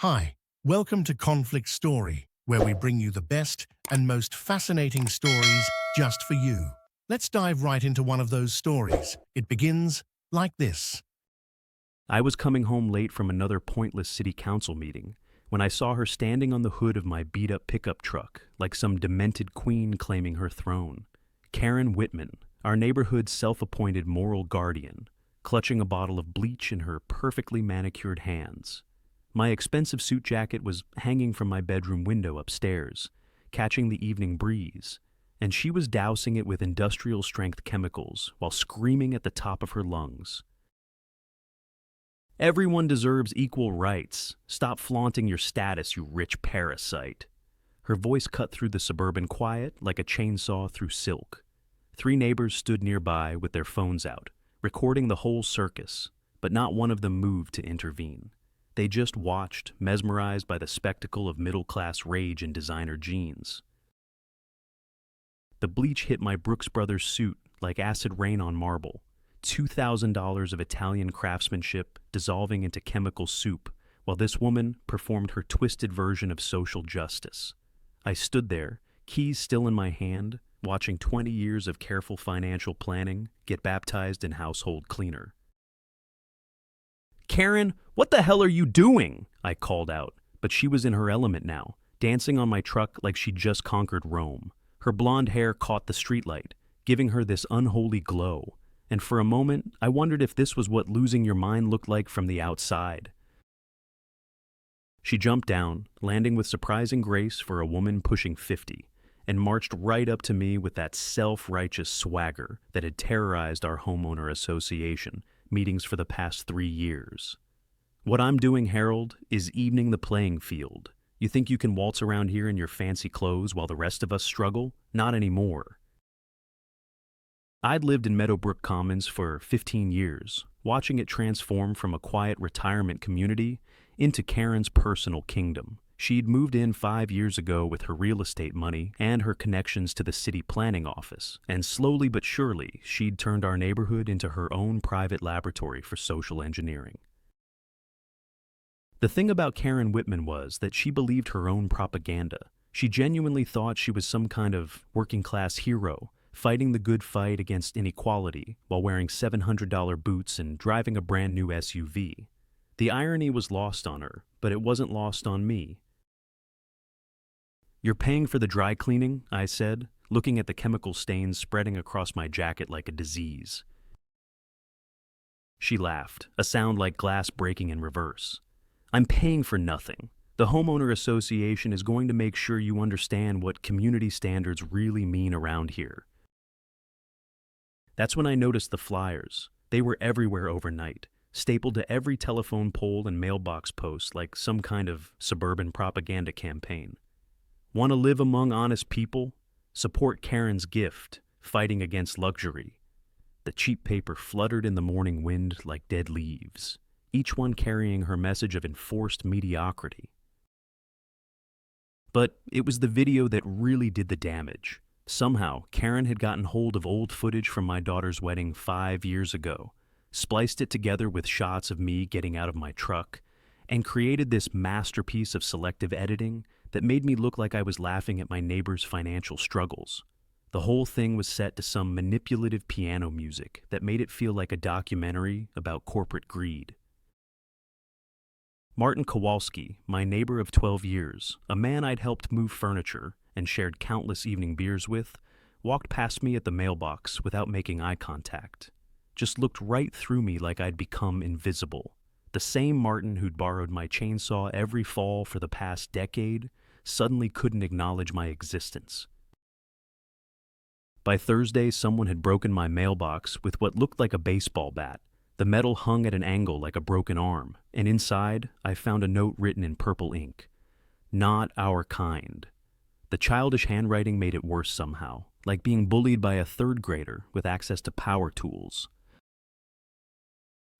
Hi, welcome to Conflict Story, where we bring you the best and most fascinating stories just for you. Let's dive right into one of those stories. It begins like this. I was coming home late from another pointless city council meeting when I saw her standing on the hood of my beat-up pickup truck like some demented queen claiming her throne. Karen Whitman, our neighborhood's self-appointed moral guardian, clutching a bottle of bleach in her perfectly manicured hands. My expensive suit jacket was hanging from my bedroom window upstairs, catching the evening breeze, and she was dousing it with industrial-strength chemicals while screaming at the top of her lungs. Everyone deserves equal rights. Stop flaunting your status, you rich parasite. Her voice cut through the suburban quiet like a chainsaw through silk. 3 neighbors stood nearby with their phones out, recording the whole circus, but not one of them moved to intervene. They just watched, mesmerized by the spectacle of middle-class rage in designer jeans. The bleach hit my Brooks Brothers suit like acid rain on marble. $2,000 of Italian craftsmanship dissolving into chemical soup while this woman performed her twisted version of social justice. I stood there, keys still in my hand, watching 20 years of careful financial planning get baptized in household cleaner. "Karen, what the hell are you doing?" I called out, but she was in her element now, dancing on my truck like she'd just conquered Rome. Her blonde hair caught the streetlight, giving her this unholy glow. And for a moment, I wondered if this was what losing your mind looked like from the outside. She jumped down, landing with surprising grace for a woman pushing 50, and marched right up to me with that self-righteous swagger that had terrorized our homeowner association meetings for the past 3 years. "What I'm doing, Harold, is evening the playing field. You think you can waltz around here in your fancy clothes while the rest of us struggle? Not anymore." I'd lived in Meadowbrook Commons for 15 years, watching it transform from a quiet retirement community into Karen's personal kingdom. She'd moved in 5 years ago with her real estate money and her connections to the city planning office, and slowly but surely, she'd turned our neighborhood into her own private laboratory for social engineering. The thing about Karen Whitman was that she believed her own propaganda. She genuinely thought she was some kind of working-class hero, fighting the good fight against inequality while wearing $700 boots and driving a brand new SUV. The irony was lost on her, but it wasn't lost on me. "You're paying for the dry cleaning," I said, looking at the chemical stains spreading across my jacket like a disease. She laughed, a sound like glass breaking in reverse. "I'm paying for nothing. The homeowner association is going to make sure you understand what community standards really mean around here." That's when I noticed the flyers. They were everywhere overnight, stapled to every telephone pole and mailbox post like some kind of suburban propaganda campaign. "Want to live among honest people? Support Karen's gift, fighting against luxury." The cheap paper fluttered in the morning wind like dead leaves, each one carrying her message of enforced mediocrity. But it was the video that really did the damage. Somehow, Karen had gotten hold of old footage from my daughter's wedding 5 years ago, spliced it together with shots of me getting out of my truck, and created this masterpiece of selective editing that made me look like I was laughing at my neighbor's financial struggles. The whole thing was set to some manipulative piano music that made it feel like a documentary about corporate greed. Martin Kowalski, my neighbor of 12 years, a man I'd helped move furniture and shared countless evening beers with, walked past me at the mailbox without making eye contact. Just looked right through me like I'd become invisible. The same Martin who'd borrowed my chainsaw every fall for the past decade suddenly couldn't acknowledge my existence. By Thursday, someone had broken my mailbox with what looked like a baseball bat. The metal hung at an angle like a broken arm, and inside, I found a note written in purple ink. "Not our kind." The childish handwriting made it worse somehow, like being bullied by a 3rd grader with access to power tools.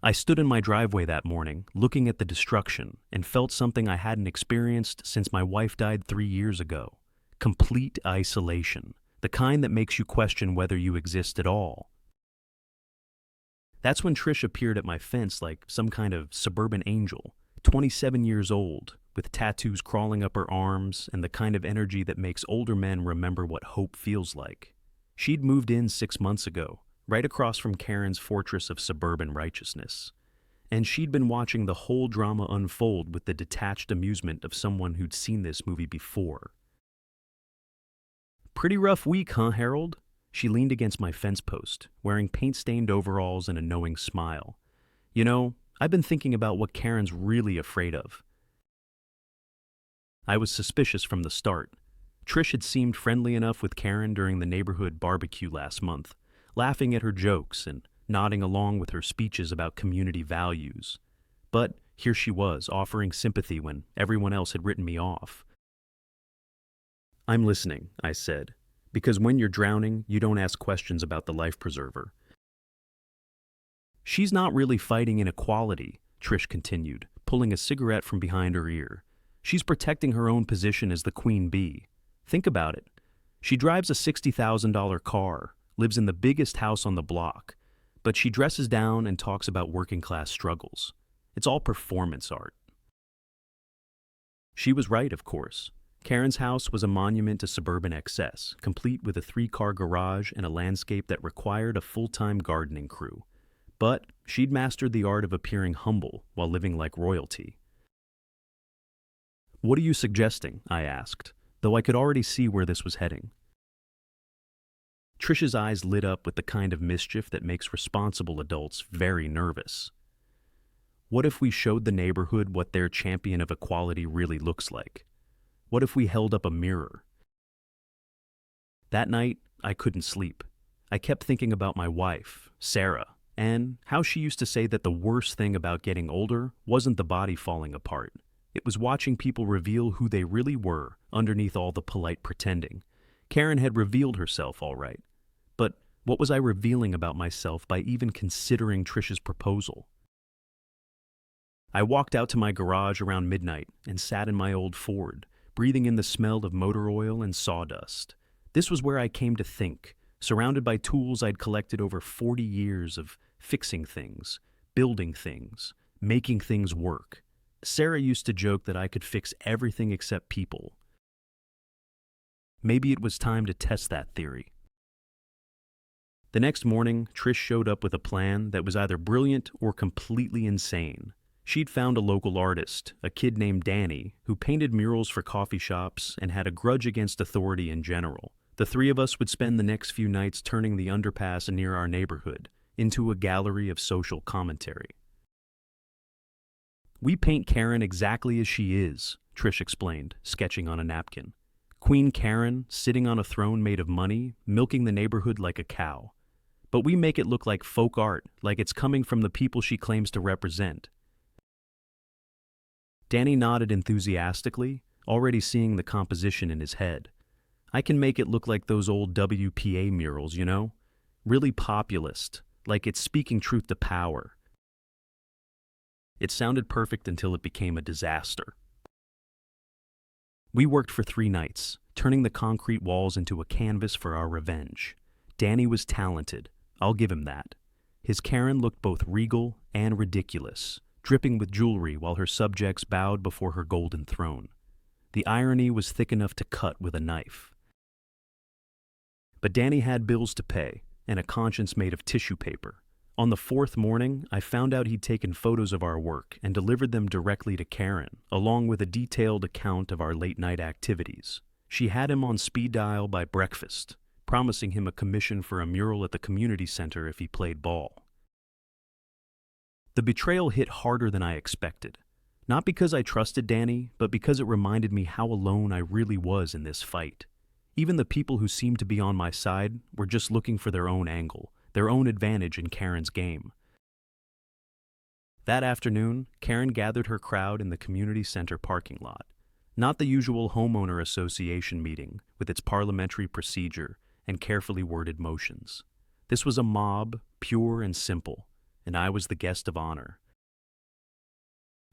I stood in my driveway that morning, looking at the destruction, and felt something I hadn't experienced since my wife died 3 years ago. Complete isolation, the kind that makes you question whether you exist at all. That's when Trish appeared at my fence like some kind of suburban angel, 27 years old, with tattoos crawling up her arms and the kind of energy that makes older men remember what hope feels like. She'd moved in 6 months ago, right across from Karen's fortress of suburban righteousness. And she'd been watching the whole drama unfold with the detached amusement of someone who'd seen this movie before. "Pretty rough week, huh, Harold?" She leaned against my fence post, wearing paint-stained overalls and a knowing smile. "You know, I've been thinking about what Karen's really afraid of." I was suspicious from the start. Trish had seemed friendly enough with Karen during the neighborhood barbecue last month, laughing at her jokes and nodding along with her speeches about community values. But here she was, offering sympathy when everyone else had written me off. "I'm listening," I said, "because when you're drowning, you don't ask questions about the life preserver." "She's not really fighting inequality," Trish continued, pulling a cigarette from behind her ear. "She's protecting her own position as the queen bee. Think about it. She drives a $60,000 car, lives in the biggest house on the block, but she dresses down and talks about working-class struggles. It's all performance art." She was right, of course. Karen's house was a monument to suburban excess, complete with a 3-car garage and a landscape that required a full-time gardening crew. But she'd mastered the art of appearing humble while living like royalty. "What are you suggesting?" I asked, though I could already see where this was heading. Trish's eyes lit up with the kind of mischief that makes responsible adults very nervous. "What if we showed the neighborhood what their champion of equality really looks like? What if we held up a mirror?" That night, I couldn't sleep. I kept thinking about my wife, Sarah, and how she used to say that the worst thing about getting older wasn't the body falling apart. It was watching people reveal who they really were underneath all the polite pretending. Karen had revealed herself all right. But what was I revealing about myself by even considering Trish's proposal? I walked out to my garage around midnight and sat in my old Ford, breathing in the smell of motor oil and sawdust. This was where I came to think, surrounded by tools I'd collected over 40 years of fixing things, building things, making things work. Sarah used to joke that I could fix everything except people. Maybe it was time to test that theory. The next morning, Trish showed up with a plan that was either brilliant or completely insane. She'd found a local artist, a kid named Danny, who painted murals for coffee shops and had a grudge against authority in general. The three of us would spend the next few nights turning the underpass near our neighborhood into a gallery of social commentary. "We paint Karen exactly as she is," Trish explained, sketching on a napkin. "Queen Karen, sitting on a throne made of money, milking the neighborhood like a cow. But we make it look like folk art, like it's coming from the people she claims to represent." Danny nodded enthusiastically, already seeing the composition in his head. "I can make it look like those old WPA murals, you know? Really populist, like it's speaking truth to power." It sounded perfect until it became a disaster. We worked for 3 nights, turning the concrete walls into a canvas for our revenge. Danny was talented, I'll give him that. His Karen looked both regal and ridiculous, dripping with jewelry while her subjects bowed before her golden throne. The irony was thick enough to cut with a knife. But Danny had bills to pay, and a conscience made of tissue paper. On the 4th morning, I found out he'd taken photos of our work and delivered them directly to Karen, along with a detailed account of our late-night activities. She had him on speed dial by breakfast, promising him a commission for a mural at the community center if he played ball. The betrayal hit harder than I expected. Not because I trusted Danny, but because it reminded me how alone I really was in this fight. Even the people who seemed to be on my side were just looking for their own angle, their own advantage in Karen's game. That afternoon, Karen gathered her crowd in the community center parking lot. Not the usual homeowner association meeting with its parliamentary procedure and carefully worded motions. This was a mob, pure and simple, and I was the guest of honor.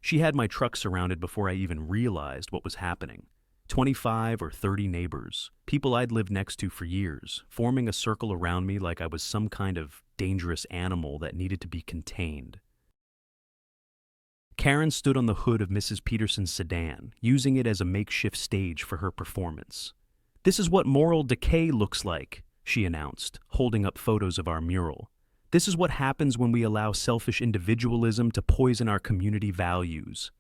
She had my truck surrounded before I even realized what was happening. 25 or 30 neighbors, people I'd lived next to for years, forming a circle around me like I was some kind of dangerous animal that needed to be contained. Karen stood on the hood of Mrs. Peterson's sedan, using it as a makeshift stage for her performance. "This is what moral decay looks like," she announced, holding up photos of our mural. "This is what happens when we allow selfish individualism to poison our community values."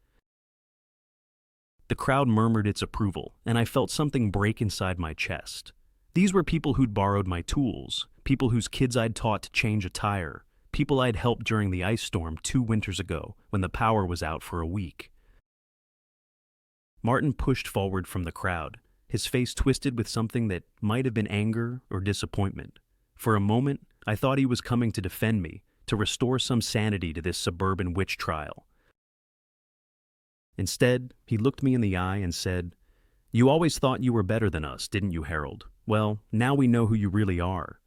The crowd murmured its approval, and I felt something break inside my chest. These were people who'd borrowed my tools, people whose kids I'd taught to change a tire, people I'd helped during the ice storm 2 winters ago when the power was out for a week. Martin pushed forward from the crowd, his face twisted with something that might have been anger or disappointment. For a moment, I thought he was coming to defend me, to restore some sanity to this suburban witch trial. Instead, he looked me in the eye and said, "You always thought you were better than us, didn't you, Harold? Well, now we know who you really are."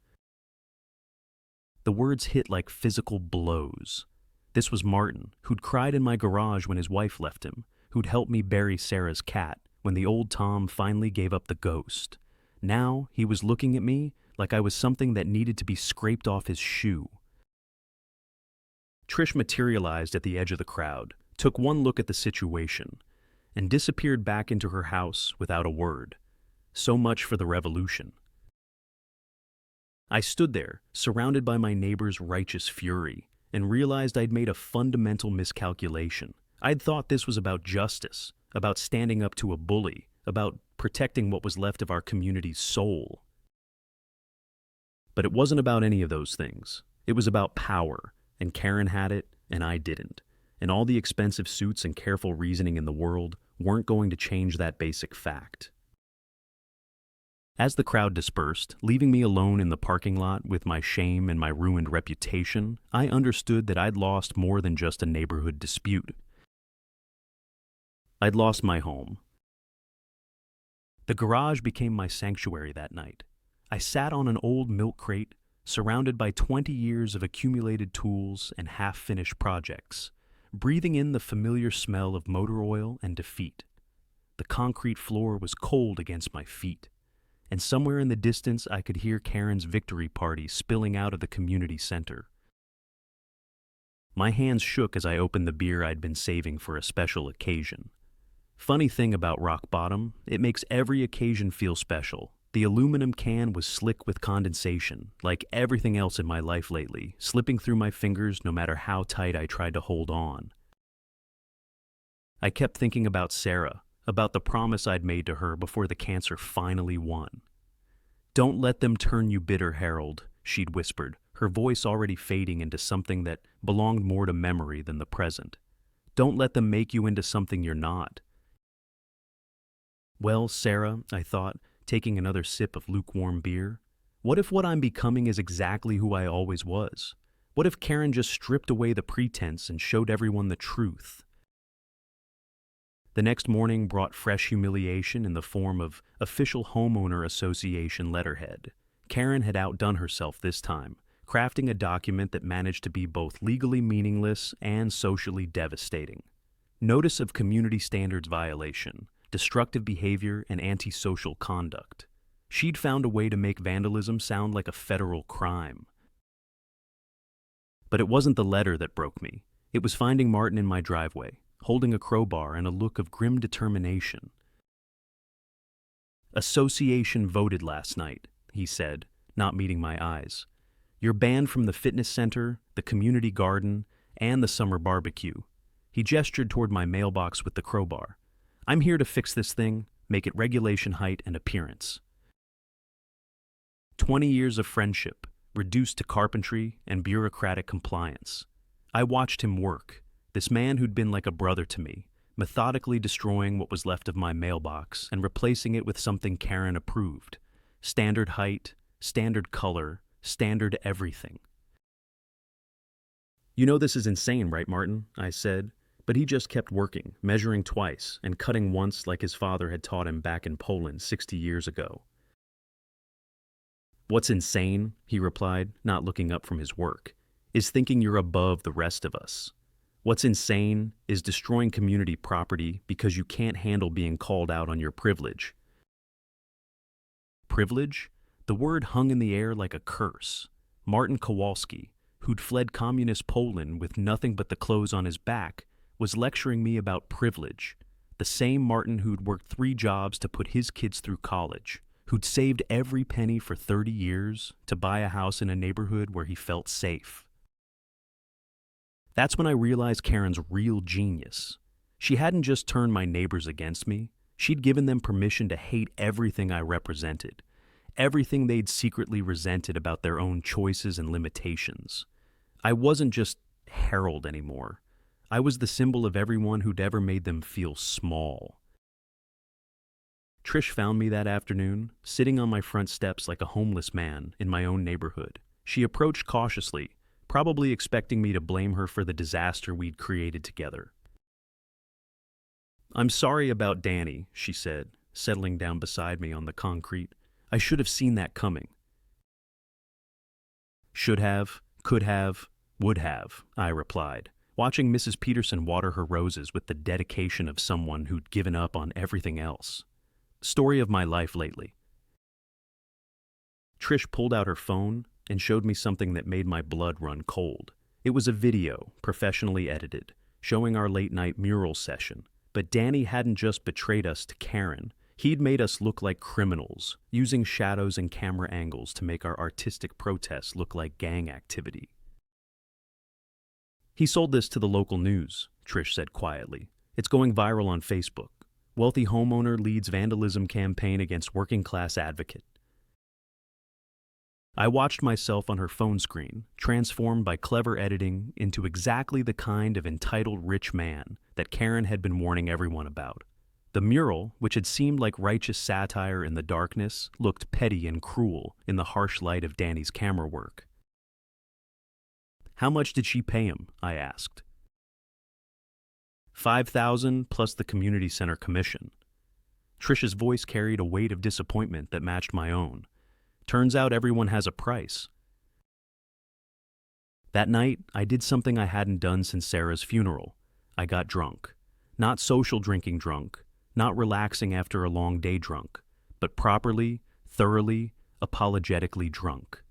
The words hit like physical blows. This was Martin, who'd cried in my garage when his wife left him, who'd helped me bury Sarah's cat when the old Tom finally gave up the ghost. Now he was looking at me like I was something that needed to be scraped off his shoe. Trish materialized at the edge of the crowd, took one look at the situation, and disappeared back into her house without a word. So much for the revolution. I stood there, surrounded by my neighbor's righteous fury, and realized I'd made a fundamental miscalculation. I'd thought this was about justice, about standing up to a bully, about protecting what was left of our community's soul. But it wasn't about any of those things. It was about power, and Karen had it, and I didn't. And all the expensive suits and careful reasoning in the world weren't going to change that basic fact. As the crowd dispersed, leaving me alone in the parking lot with my shame and my ruined reputation, I understood that I'd lost more than just a neighborhood dispute. I'd lost my home. The garage became my sanctuary that night. I sat on an old milk crate, surrounded by 20 years of accumulated tools and half-finished projects, breathing in the familiar smell of motor oil and defeat. The concrete floor was cold against my feet, and somewhere in the distance I could hear Karen's victory party spilling out of the community center. My hands shook as I opened the beer I'd been saving for a special occasion. Funny thing about rock bottom, it makes every occasion feel special. The aluminum can was slick with condensation, like everything else in my life lately, slipping through my fingers no matter how tight I tried to hold on. I kept thinking about Sarah, about the promise I'd made to her before the cancer finally won. "Don't let them turn you bitter, Harold," she'd whispered, her voice already fading into something that belonged more to memory than the present. "Don't let them make you into something you're not." Well, Sarah, I thought, taking another sip of lukewarm beer, what if what I'm becoming is exactly who I always was? What if Karen just stripped away the pretense and showed everyone the truth? The next morning brought fresh humiliation in the form of official homeowner association letterhead. Karen had outdone herself this time, crafting a document that managed to be both legally meaningless and socially devastating. Notice of community standards violation, destructive behavior, and antisocial conduct. She'd found a way to make vandalism sound like a federal crime. But it wasn't the letter that broke me. It was finding Martin in my driveway, holding a crowbar and a look of grim determination. "Association voted last night," he said, not meeting my eyes. "You're banned from the fitness center, the community garden, and the summer barbecue." He gestured toward my mailbox with the crowbar. "I'm here to fix this thing, make it regulation height and appearance." 20 years of friendship, reduced to carpentry and bureaucratic compliance. I watched him work, this man who'd been like a brother to me, methodically destroying what was left of my mailbox and replacing it with something Karen approved. Standard height, standard color, standard everything. "You know this is insane, right, Martin?" I said. But he just kept working, measuring twice and cutting once like his father had taught him back in Poland 60 years ago. "What's insane," he replied, not looking up from his work, "is thinking you're above the rest of us. What's insane is destroying community property because you can't handle being called out on your privilege." Privilege? The word hung in the air like a curse. Martin Kowalski, who'd fled communist Poland with nothing but the clothes on his back, was lecturing me about privilege, the same Martin who'd worked 3 jobs to put his kids through college, who'd saved every penny for 30 years to buy a house in a neighborhood where he felt safe. That's when I realized Karen's real genius. She hadn't just turned my neighbors against me, she'd given them permission to hate everything I represented, everything they'd secretly resented about their own choices and limitations. I wasn't just Harold anymore. I was the symbol of everyone who'd ever made them feel small. Trish found me that afternoon, sitting on my front steps like a homeless man in my own neighborhood. She approached cautiously, probably expecting me to blame her for the disaster we'd created together. "I'm sorry about Danny," she said, settling down beside me on the concrete. "I should have seen that coming." "Should have, could have, would have," I replied, watching Mrs. Peterson water her roses with the dedication of someone who'd given up on everything else. Story of my life lately. Trish pulled out her phone and showed me something that made my blood run cold. It was a video, professionally edited, showing our late-night mural session. But Danny hadn't just betrayed us to Karen. He'd made us look like criminals, using shadows and camera angles to make our artistic protests look like gang activity. "He sold this to the local news," Trish said quietly. "It's going viral on Facebook. Wealthy homeowner leads vandalism campaign against working-class advocate." I watched myself on her phone screen, transformed by clever editing into exactly the kind of entitled rich man that Karen had been warning everyone about. The mural, which had seemed like righteous satire in the darkness, looked petty and cruel in the harsh light of Danny's camera work. "How much did she pay him?" I asked. $5,000 plus the community center commission." Trish's voice carried a weight of disappointment that matched my own. Turns out everyone has a price. That night, I did something I hadn't done since Sarah's funeral. I got drunk. Not social drinking drunk, not relaxing after a long day drunk, but properly, thoroughly, apologetically drunk.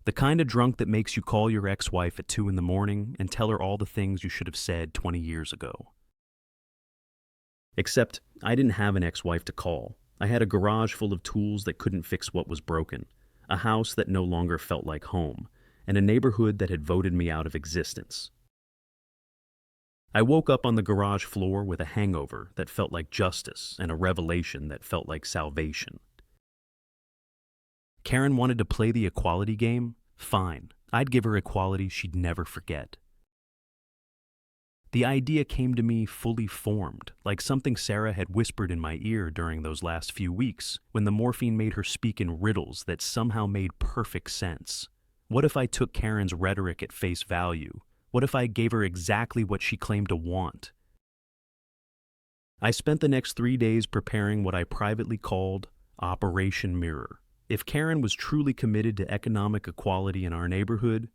The kind of drunk that makes you call your ex-wife at 2 a.m. and tell her all the things you should have said 20 years ago. Except, I didn't have an ex-wife to call. I had a garage full of tools that couldn't fix what was broken, a house that no longer felt like home, and a neighborhood that had voted me out of existence. I woke up on the garage floor with a hangover that felt like justice and a revelation that felt like salvation. Karen wanted to play the equality game? Fine. I'd give her equality she'd never forget. The idea came to me fully formed, like something Sarah had whispered in my ear during those last few weeks, when the morphine made her speak in riddles that somehow made perfect sense. What if I took Karen's rhetoric at face value? What if I gave her exactly what she claimed to want? I spent the next 3 days preparing what I privately called Operation Mirror. If Karen was truly committed to economic equality in our neighborhood,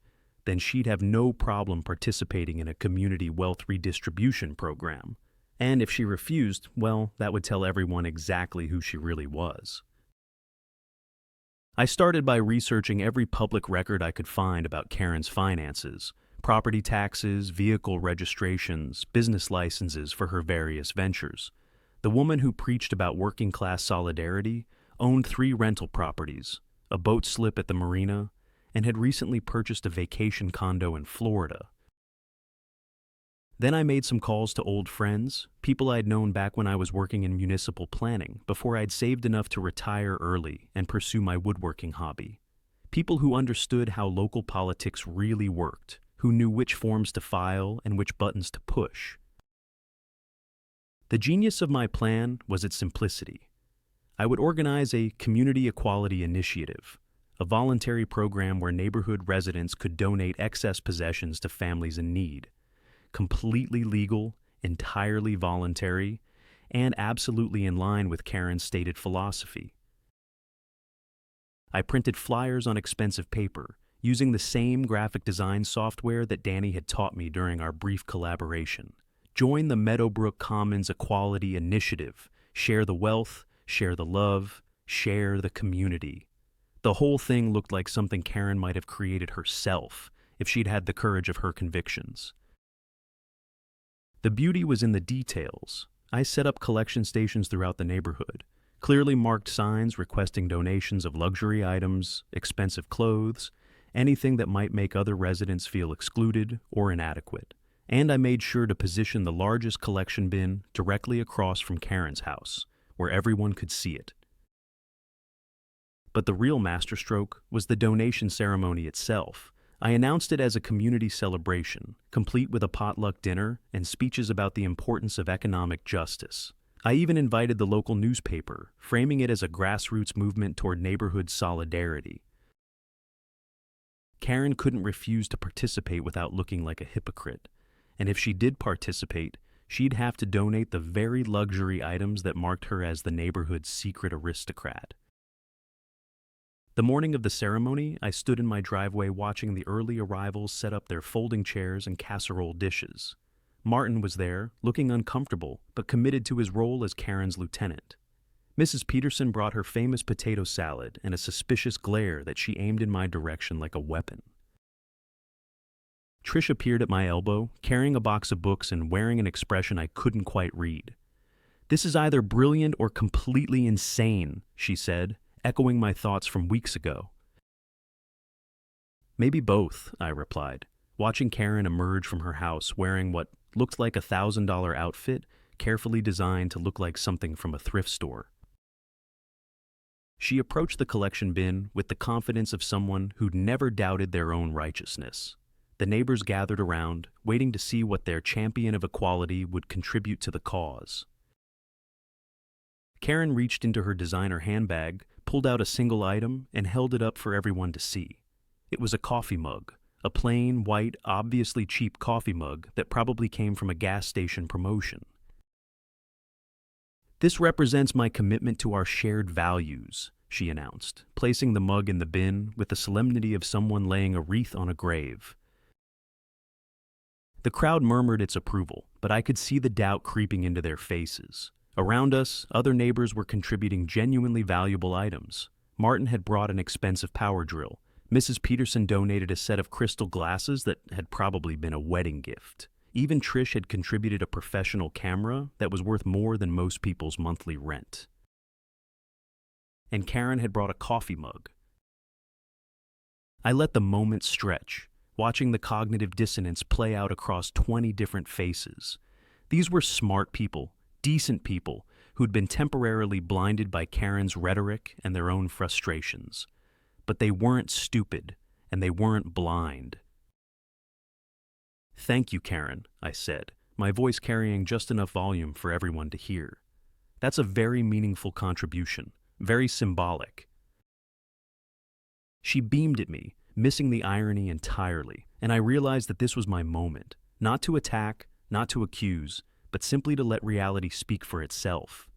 then she'd have no problem participating in a community wealth redistribution program. And if she refused, well, that would tell everyone exactly who she really was. I started by researching every public record I could find about Karen's finances, property taxes, vehicle registrations, business licenses for her various ventures. The woman who preached about working-class solidarity owned 3 rental properties, a boat slip at the marina, and had recently purchased a vacation condo in Florida. Then I made some calls to old friends, people I'd known back when I was working in municipal planning, before I'd saved enough to retire early and pursue my woodworking hobby. People who understood how local politics really worked, who knew which forms to file and which buttons to push. The genius of my plan was its simplicity. I would organize a community equality initiative, a voluntary program where neighborhood residents could donate excess possessions to families in need. Completely legal, entirely voluntary, and absolutely in line with Karen's stated philosophy. I printed flyers on expensive paper, using the same graphic design software that Danny had taught me during our brief collaboration. Join the Meadowbrook Commons Equality Initiative. Share the wealth, share the love, share the community. The whole thing looked like something Karen might have created herself if she'd had the courage of her convictions. The beauty was in the details. I set up collection stations throughout the neighborhood, clearly marked signs requesting donations of luxury items, expensive clothes, anything that might make other residents feel excluded or inadequate. And I made sure to position the largest collection bin directly across from Karen's house, where everyone could see it. But the real masterstroke was the donation ceremony itself. I announced it as a community celebration, complete with a potluck dinner and speeches about the importance of economic justice. I even invited the local newspaper, framing it as a grassroots movement toward neighborhood solidarity. Karen couldn't refuse to participate without looking like a hypocrite. And if she did participate, she'd have to donate the very luxury items that marked her as the neighborhood's secret aristocrat. The morning of the ceremony, I stood in my driveway watching the early arrivals set up their folding chairs and casserole dishes. Martin was there, looking uncomfortable, but committed to his role as Karen's lieutenant. Mrs. Peterson brought her famous potato salad and a suspicious glare that she aimed in my direction like a weapon. Trish appeared at my elbow, carrying a box of books and wearing an expression I couldn't quite read. "This is either brilliant or completely insane," she said, echoing my thoughts from weeks ago. "Maybe both," I replied, watching Karen emerge from her house wearing what looked like a $1,000 outfit, carefully designed to look like something from a thrift store. She approached the collection bin with the confidence of someone who'd never doubted their own righteousness. The neighbors gathered around, waiting to see what their champion of equality would contribute to the cause. Karen reached into her designer handbag, pulled out a single item, and held it up for everyone to see. It was a coffee mug, a plain, white, obviously cheap coffee mug that probably came from a gas station promotion. "This represents my commitment to our shared values," she announced, placing the mug in the bin with the solemnity of someone laying a wreath on a grave. The crowd murmured its approval, but I could see the doubt creeping into their faces. Around us, other neighbors were contributing genuinely valuable items. Martin had brought an expensive power drill. Mrs. Peterson donated a set of crystal glasses that had probably been a wedding gift. Even Trish had contributed a professional camera that was worth more than most people's monthly rent. And Karen had brought a coffee mug. I let the moment stretch, watching the cognitive dissonance play out across 20 different faces. These were smart people, decent people, who'd been temporarily blinded by Karen's rhetoric and their own frustrations. But they weren't stupid, and they weren't blind. "Thank you, Karen," I said, my voice carrying just enough volume for everyone to hear. "That's a very meaningful contribution, very symbolic." She beamed at me, missing the irony entirely, and I realized that this was my moment, not to attack, not to accuse, but simply to let reality speak for itself.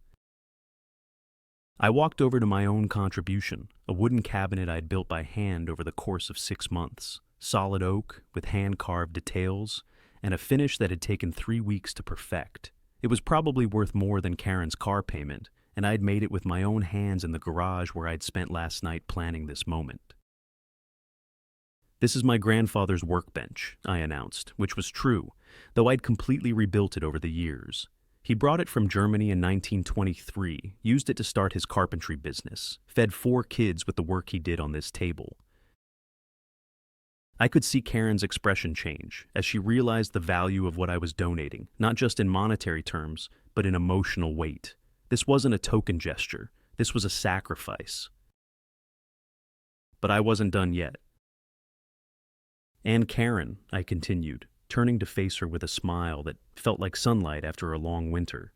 I walked over to my own contribution, a wooden cabinet I'd built by hand over the course of 6 months, solid oak with hand-carved details, and a finish that had taken 3 weeks to perfect. It was probably worth more than Karen's car payment, and I'd made it with my own hands in the garage where I'd spent last night planning this moment. "This is my grandfather's workbench," I announced, which was true, though I'd completely rebuilt it over the years. He brought it from Germany in 1923, used it to start his carpentry business, fed 4 kids with the work he did on this table. I could see Karen's expression change as she realized the value of what I was donating, not just in monetary terms, but in emotional weight. This wasn't a token gesture. This was a sacrifice. But I wasn't done yet. "And Karen," I continued, turning to face her with a smile that felt like sunlight after a long winter.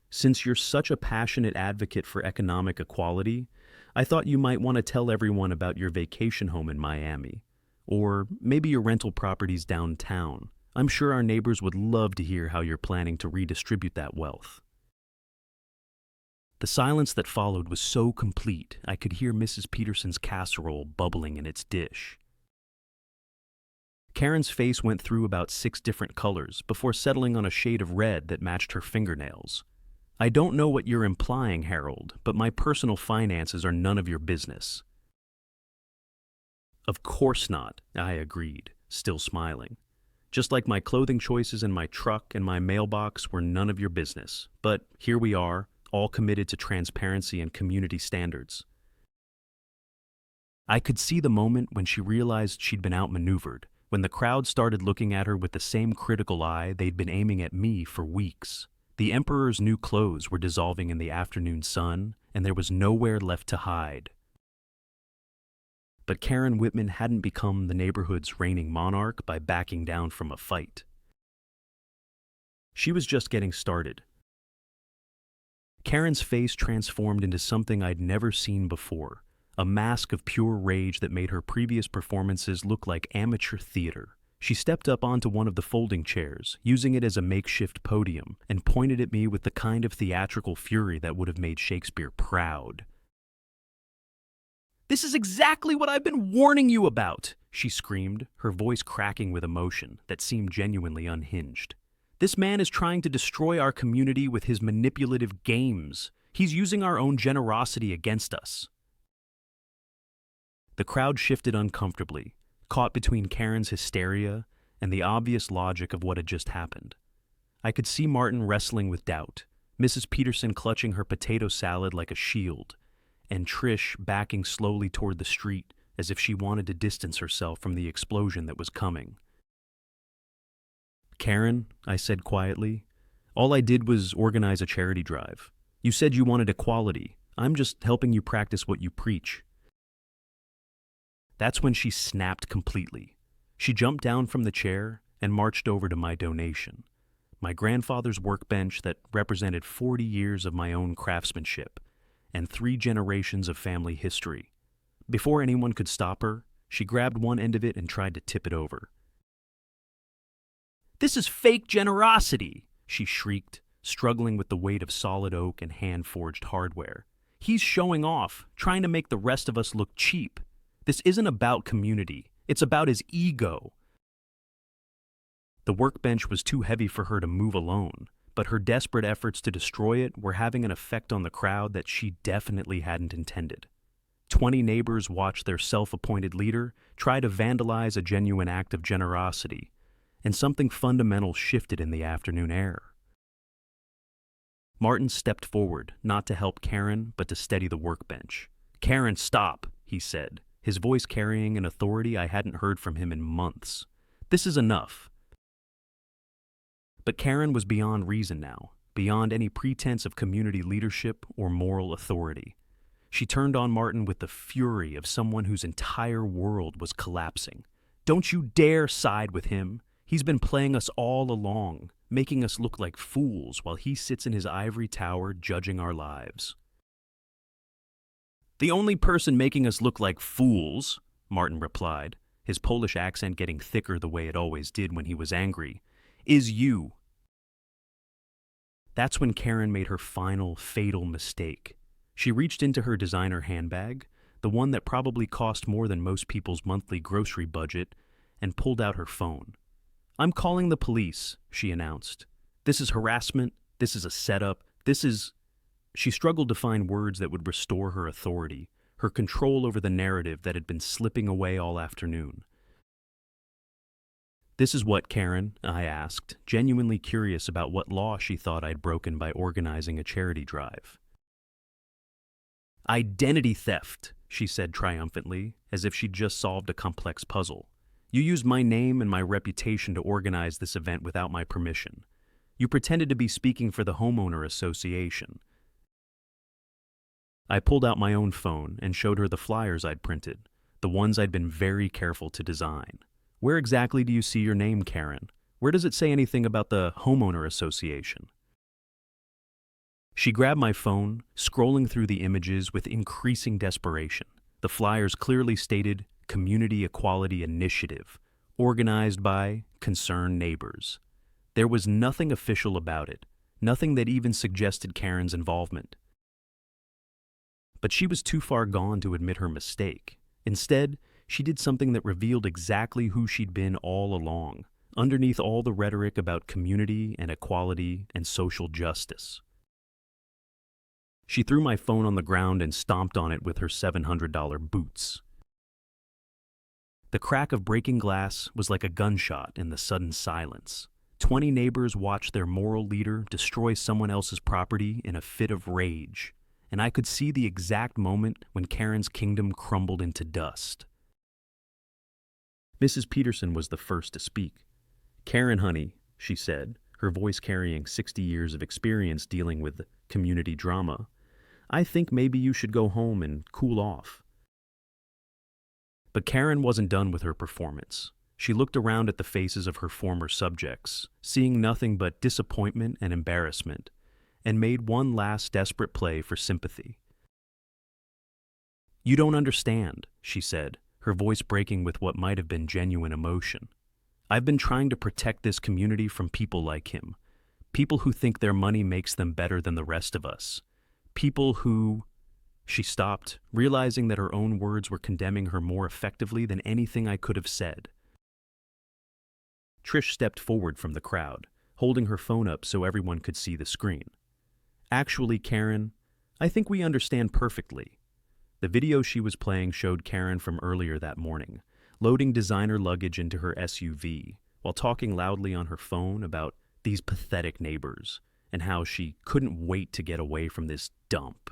"Since you're such a passionate advocate for economic equality, I thought you might want to tell everyone about your vacation home in Miami. Or maybe your rental properties downtown. I'm sure our neighbors would love to hear how you're planning to redistribute that wealth." The silence that followed was so complete, I could hear Mrs. Peterson's casserole bubbling in its dish. Karen's face went through about 6 different colors before settling on a shade of red that matched her fingernails. "I don't know what you're implying, Harold, but my personal finances are none of your business." "Of course not," I agreed, still smiling. Just like my clothing choices and my truck and my mailbox were none of your business. But here we are, all committed to transparency and community standards. I could see the moment when she realized she'd been outmaneuvered, when the crowd started looking at her with the same critical eye they'd been aiming at me for weeks. The Emperor's new clothes were dissolving in the afternoon sun, and there was nowhere left to hide. But Karen Whitman hadn't become the neighborhood's reigning monarch by backing down from a fight. She was just getting started. Karen's face transformed into something I'd never seen before, a mask of pure rage that made her previous performances look like amateur theater. She stepped up onto one of the folding chairs, using it as a makeshift podium, and pointed at me with the kind of theatrical fury that would have made Shakespeare proud. "This is exactly what I've been warning you about," she screamed, her voice cracking with emotion that seemed genuinely unhinged. "This man is trying to destroy our community with his manipulative games. He's using our own generosity against us." The crowd shifted uncomfortably, caught between Karen's hysteria and the obvious logic of what had just happened. I could see Martin wrestling with doubt, Mrs. Peterson clutching her potato salad like a shield, and Trish backing slowly toward the street as if she wanted to distance herself from the explosion that was coming. "Karen," I said quietly, "all I did was organize a charity drive. You said you wanted equality. I'm just helping you practice what you preach." That's when she snapped completely. She jumped down from the chair and marched over to my donation, my grandfather's workbench that represented 40 years of my own craftsmanship and 3 generations of family history. Before anyone could stop her, she grabbed one end of it and tried to tip it over. "This is fake generosity," she shrieked, struggling with the weight of solid oak and hand-forged hardware. "He's showing off, trying to make the rest of us look cheap. This isn't about community. It's about his ego." The workbench was too heavy for her to move alone, but her desperate efforts to destroy it were having an effect on the crowd that she definitely hadn't intended. 20 neighbors watched their self-appointed leader try to vandalize a genuine act of generosity, and something fundamental shifted in the afternoon air. Martin stepped forward, not to help Karen, but to steady the workbench. "Karen, stop," he said, his voice carrying an authority I hadn't heard from him in months. "This is enough." But Karen was beyond reason now, beyond any pretense of community leadership or moral authority. She turned on Martin with the fury of someone whose entire world was collapsing. "Don't you dare side with him. He's been playing us all along, making us look like fools while he sits in his ivory tower judging our lives." "The only person making us look like fools," Martin replied, his Polish accent getting thicker the way it always did when he was angry, "is you." That's when Karen made her final, fatal mistake. She reached into her designer handbag, the one that probably cost more than most people's monthly grocery budget, and pulled out her phone. "I'm calling the police," she announced. "This is harassment. This is a setup. This is..." She struggled to find words that would restore her authority, her control over the narrative that had been slipping away all afternoon. "This is what, Karen?" I asked, genuinely curious about what law she thought I'd broken by organizing a charity drive. "Identity theft," she said triumphantly, as if she'd just solved a complex puzzle. "You used my name and my reputation to organize this event without my permission. You pretended to be speaking for the homeowner association." I pulled out my own phone and showed her the flyers I'd printed, the ones I'd been very careful to design. "Where exactly do you see your name, Karen? Where does it say anything about the homeowner association?" She grabbed my phone, scrolling through the images with increasing desperation. The flyers clearly stated Community Equality Initiative, organized by concerned neighbors. There was nothing official about it, nothing that even suggested Karen's involvement. But she was too far gone to admit her mistake. Instead, she did something that revealed exactly who she'd been all along, underneath all the rhetoric about community and equality and social justice. She threw my phone on the ground and stomped on it with her $700 boots. The crack of breaking glass was like a gunshot in the sudden silence. 20 neighbors watched their moral leader destroy someone else's property in a fit of rage, and I could see the exact moment when Karen's kingdom crumbled into dust. Mrs. Peterson was the first to speak. "Karen, honey," she said, her voice carrying 60 years of experience dealing with community drama, "I think maybe you should go home and cool off." But Karen wasn't done with her performance. She looked around at the faces of her former subjects, seeing nothing but disappointment and embarrassment, and made one last desperate play for sympathy. "You don't understand," she said, her voice breaking with what might have been genuine emotion. "I've been trying to protect this community from people like him. People who think their money makes them better than the rest of us. People who—" She stopped, realizing that her own words were condemning her more effectively than anything I could have said. Trish stepped forward from the crowd, holding her phone up so everyone could see the screen. "Actually, Karen, I think we understand perfectly." The video she was playing showed Karen from earlier that morning, loading designer luggage into her SUV, while talking loudly on her phone about these pathetic neighbors, and how she couldn't wait to get away from this dump.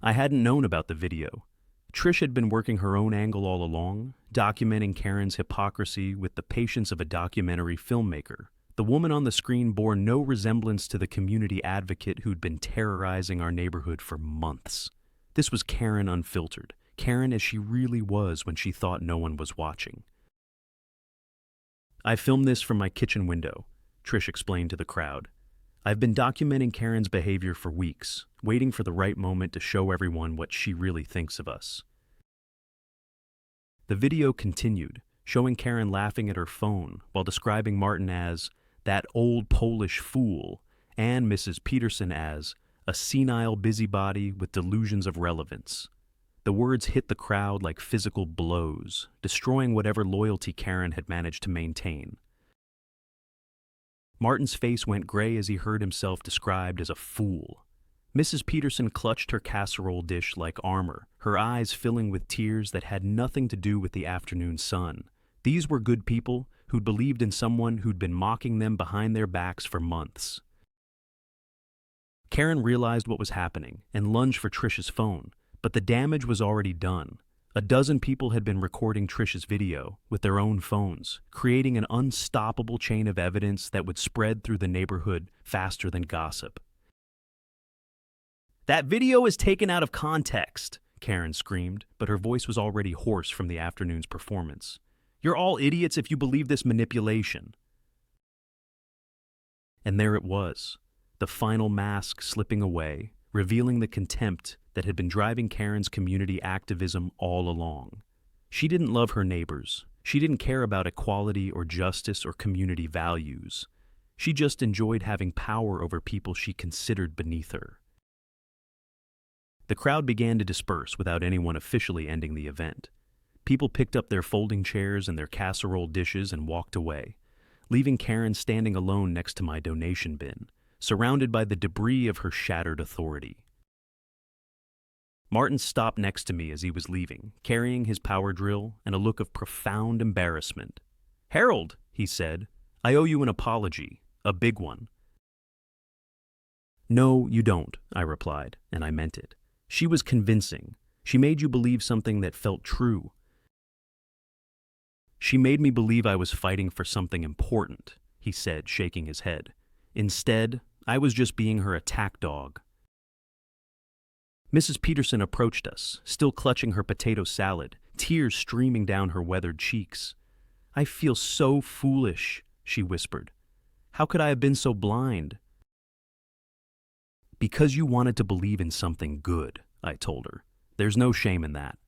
I hadn't known about the video. Trish had been working her own angle all along, documenting Karen's hypocrisy with the patience of a documentary filmmaker. The woman on the screen bore no resemblance to the community advocate who'd been terrorizing our neighborhood for months. This was Karen unfiltered, Karen as she really was when she thought no one was watching. "I filmed this from my kitchen window," Trish explained to the crowd. "I've been documenting Karen's behavior for weeks, waiting for the right moment to show everyone what she really thinks of us." The video continued, showing Karen laughing at her phone while describing Martin as "that old Polish fool" and Mrs. Peterson as "a senile busybody with delusions of relevance." The words hit the crowd like physical blows, destroying whatever loyalty Karen had managed to maintain. Martin's face went gray as he heard himself described as a fool. Mrs. Peterson clutched her casserole dish like armor, her eyes filling with tears that had nothing to do with the afternoon sun. These were good people who'd believed in someone who'd been mocking them behind their backs for months. Karen realized what was happening and lunged for Trish's phone, but the damage was already done. A dozen people had been recording Trish's video with their own phones, creating an unstoppable chain of evidence that would spread through the neighborhood faster than gossip. "That video is taken out of context," Karen screamed, but her voice was already hoarse from the afternoon's performance. "You're all idiots if you believe this manipulation." And there it was, the final mask slipping away, revealing the contempt that had been driving Karen's community activism all along. She didn't love her neighbors. She didn't care about equality or justice or community values. She just enjoyed having power over people she considered beneath her. The crowd began to disperse without anyone officially ending the event. People picked up their folding chairs and their casserole dishes and walked away, leaving Karen standing alone next to my donation bin, surrounded by the debris of her shattered authority. Martin stopped next to me as he was leaving, carrying his power drill and a look of profound embarrassment. "Harold," he said, "I owe you an apology, a big one." "No, you don't," I replied, and I meant it. "She was convincing. She made you believe something that felt true. She made me believe I was fighting for something important," he said, shaking his head. "Instead, I was just being her attack dog." Mrs. Peterson approached us, still clutching her potato salad, tears streaming down her weathered cheeks. "I feel so foolish," she whispered. "How could I have been so blind?" "Because you wanted to believe in something good," I told her. "There's no shame in that."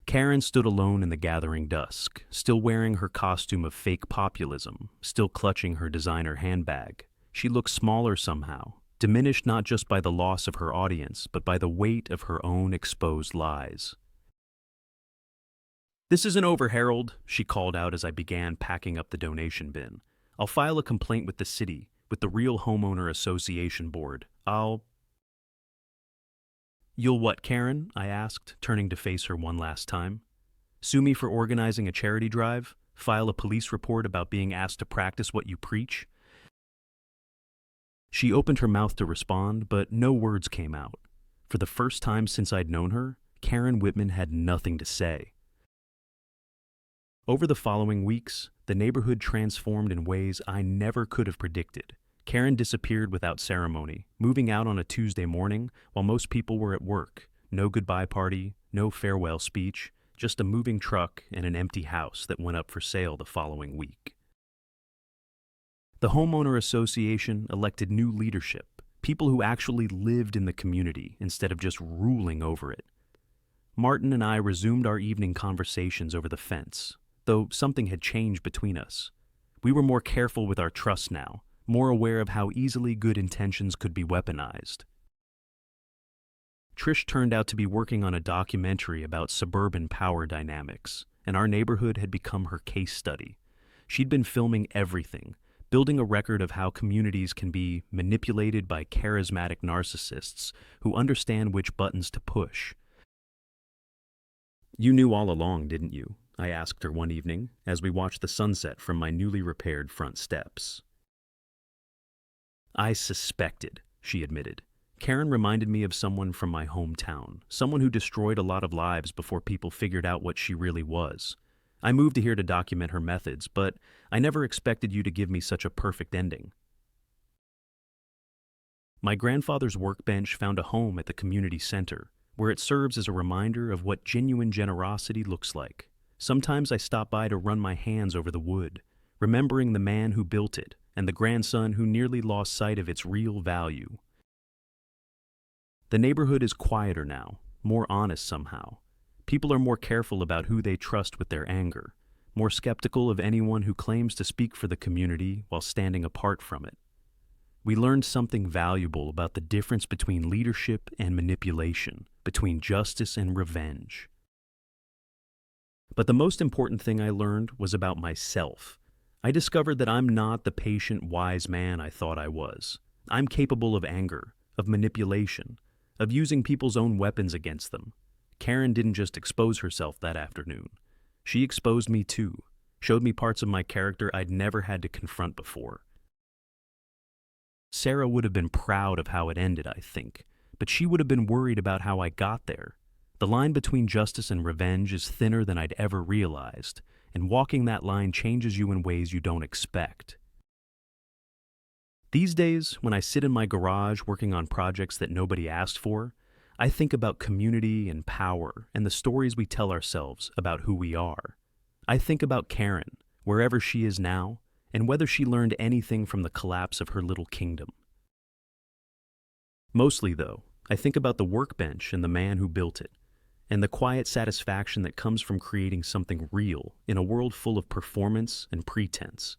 Karen stood alone in the gathering dusk, still wearing her costume of fake populism, still clutching her designer handbag. She looked smaller somehow, diminished not just by the loss of her audience, but by the weight of her own exposed lies. "This isn't over, Harold," she called out as I began packing up the donation bin. "I'll file a complaint with the city, with the Real Homeowner Association Board. You'll what, Karen? I asked, turning to face her one last time. Sue me for organizing a charity drive? File a police report about being asked to practice what you preach? She opened her mouth to respond, but no words came out. For the first time since I'd known her, Karen Whitman had nothing to say. Over the following weeks, the neighborhood transformed in ways I never could have predicted. Karen disappeared without ceremony, moving out on a Tuesday morning while most people were at work. No goodbye party, no farewell speech, just a moving truck and an empty house that went up for sale the following week. The homeowner association elected new leadership, people who actually lived in the community instead of just ruling over it. Martin and I resumed our evening conversations over the fence, though something had changed between us. We were more careful with our trust now, more aware of how easily good intentions could be weaponized. Trish turned out to be working on a documentary about suburban power dynamics, and our neighborhood had become her case study. She'd been filming everything, building a record of how communities can be manipulated by charismatic narcissists who understand which buttons to push. You knew all along, didn't you? I asked her one evening as we watched the sunset from my newly repaired front steps. I suspected, she admitted. Karen reminded me of someone from my hometown, someone who destroyed a lot of lives before people figured out what she really was. I moved here to document her methods, but I never expected you to give me such a perfect ending. My grandfather's workbench found a home at the community center, where it serves as a reminder of what genuine generosity looks like. Sometimes I stop by to run my hands over the wood, remembering the man who built it and the grandson who nearly lost sight of its real value. The neighborhood is quieter now, more honest somehow. People are more careful about who they trust with their anger, more skeptical of anyone who claims to speak for the community while standing apart from it. We learned something valuable about the difference between leadership and manipulation, between justice and revenge. But the most important thing I learned was about myself. I discovered that I'm not the patient, wise man I thought I was. I'm capable of anger, of manipulation, of using people's own weapons against them. Karen didn't just expose herself that afternoon. She exposed me too, showed me parts of my character I'd never had to confront before. Sarah would have been proud of how it ended, I think, but she would have been worried about how I got there. The line between justice and revenge is thinner than I'd ever realized, and walking that line changes you in ways you don't expect. These days, when I sit in my garage working on projects that nobody asked for, I think about community and power and the stories we tell ourselves about who we are. I think about Karen, wherever she is now, and whether she learned anything from the collapse of her little kingdom. Mostly, though, I think about the workbench and the man who built it, and the quiet satisfaction that comes from creating something real in a world full of performance and pretense.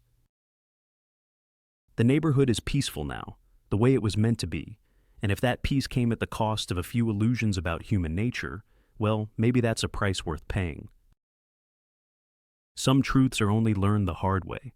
The neighborhood is peaceful now, the way it was meant to be, and if that peace came at the cost of a few illusions about human nature, well, maybe that's a price worth paying. Some truths are only learned the hard way,